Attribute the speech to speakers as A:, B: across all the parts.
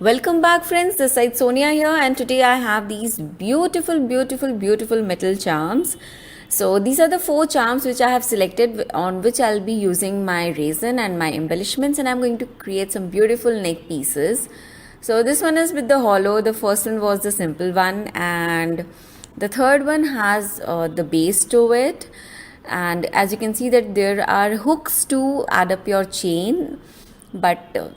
A: Welcome back, friends. This side Sonia here, and today I have these beautiful metal charms. So these are the 4 charms which I have selected, on which I'll be using my resin and my embellishments, and I'm going to create some beautiful neck pieces. So this one is with the hollow. The first one was the simple one, and the third one has the base to it. And as you can see that there are hooks to add up your chain, but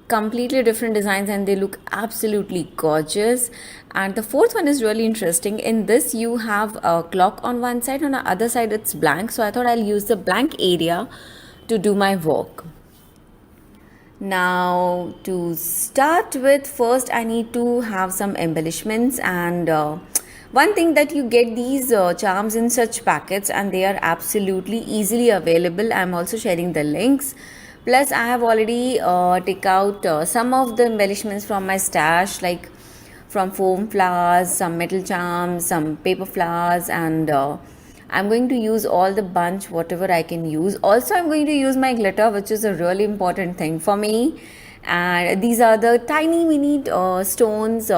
A: completely different designs, and they look absolutely gorgeous. And the fourth one is really interesting. In this you have a clock on one side, on the other side it's blank, so I thought I'll use the blank area to do my work. Now to start with, first I need to have some embellishments, and one thing that you get these charms in such packets, and they are absolutely easily available. I'm also sharing the links. Plus I have already take out some of the embellishments from my stash, like from foam flowers, some metal charms, some paper flowers, and I'm going to use all the bunch whatever I can use. Also I'm going to use my glitter, which is a really important thing for me. And these are the tiny mini stones,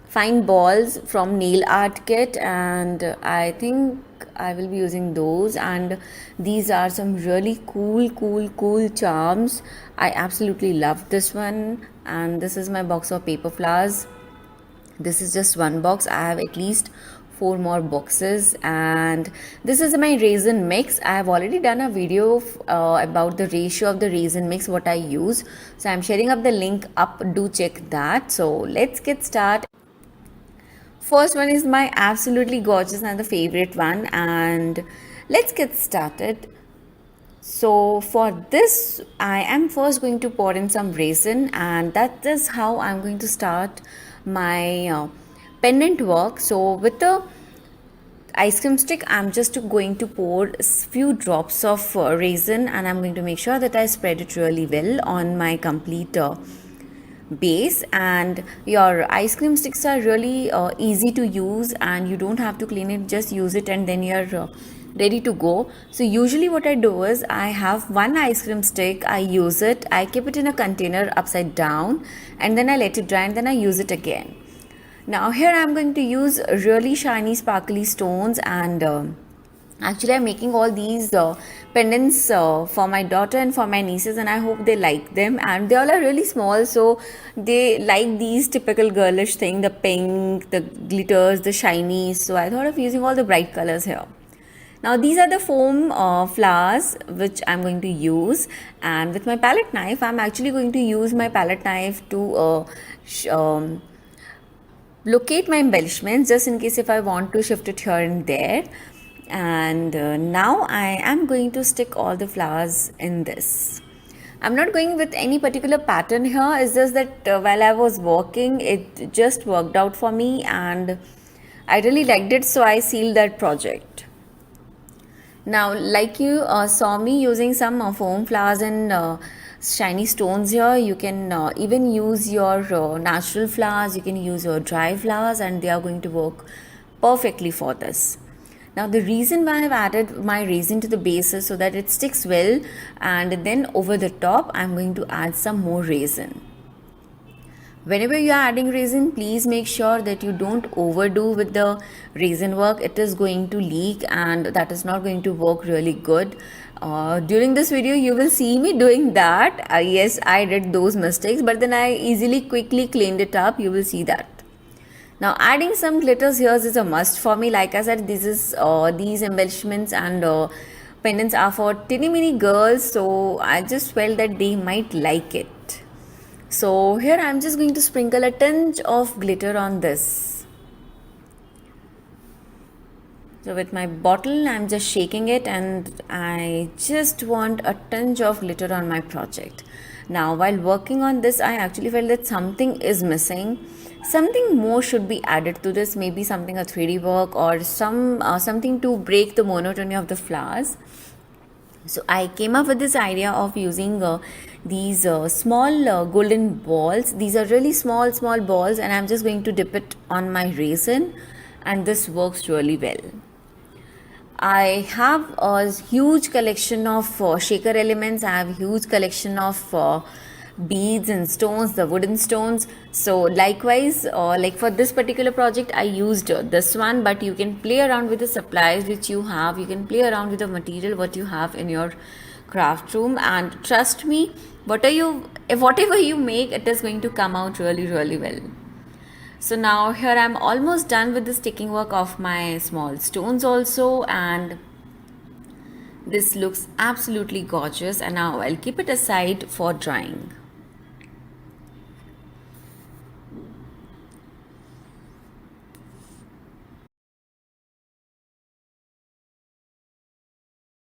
A: fine balls from nail art kit, and I think I will be using those. And these are some really cool charms. I absolutely love this one. And this is my box of paper flowers. This is just one box. I have at least 4 more boxes, and this is my resin mix. I have already done a video about the ratio of the resin mix what I use, so I'm sharing up the link up. Do check that. So let's get started. First one is my absolutely gorgeous and the favorite one, and let's get started. So for this I am first going to pour in some resin, and that is how I'm going to start my pendant work. So with the ice cream stick I'm just going to pour a few drops of resin, and I'm going to make sure that I spread it really well on my complete base. And your ice cream sticks are really easy to use, and you don't have to clean it, just use it and then you're ready to go. So usually what I do is I have one ice cream stick, I use it, I keep it in a container upside down, and then I let it dry, and then I use it again. Now here I'm going to use really shiny sparkly stones, and actually I'm making all these pendants for my daughter and for my nieces, and I hope they like them. And they all are really small, so they like these typical girlish thing, the pink, the glitters, the shinies. So I thought of using all the bright colors here. Now these are the foam flowers which I'm going to use, and with my palette knife I'm actually going to use my palette knife to locate my embellishments, just in case if I want to shift it here and there. And now I am going to stick all the flowers in this. I'm not going with any particular pattern here. It's just that while I was working, it just worked out for me, and I really liked it, so I sealed that project. Now, like you saw me using some foam flowers and shiny stones here, you can even use your natural flowers, you can use your dry flowers, and they are going to work perfectly for this. Now the reason why I've added my resin to the base is so that it sticks well, and then over the top I'm going to add some more resin. Whenever you are adding resin, please make sure that you don't overdo with the resin work. It is going to leak, and that is not going to work really good. During this video you will see me doing that. Yes, I did those mistakes, but then I quickly cleaned it up. You will see that. Now adding some glitters here is a must for me. Like I said, these embellishments and pendants are for teeny mini girls, so I just felt that they might like it. So here I'm just going to sprinkle a tinge of glitter on this. So with my bottle I'm just shaking it, and I just want a tinge of glitter on my project. Now while working on this, I actually felt that something is missing. Something more should be added to this, maybe something a 3D work, or something to break the monotony of the flowers. So I came up with this idea of using these small golden balls. These are really small balls, and I'm just going to dip it on my resin, and this works really well. I have a huge collection of shaker elements. I have a huge collection of beads and stones, the wooden stones. So likewise, like for this particular project I used this one, but you can play around with the supplies which you have, you can play around with the material what you have in your craft room, and trust me, whatever you make, it is going to come out really really well. So now here I'm almost done with the sticking work of my small stones also, and this looks absolutely gorgeous, and now I'll keep it aside for drying.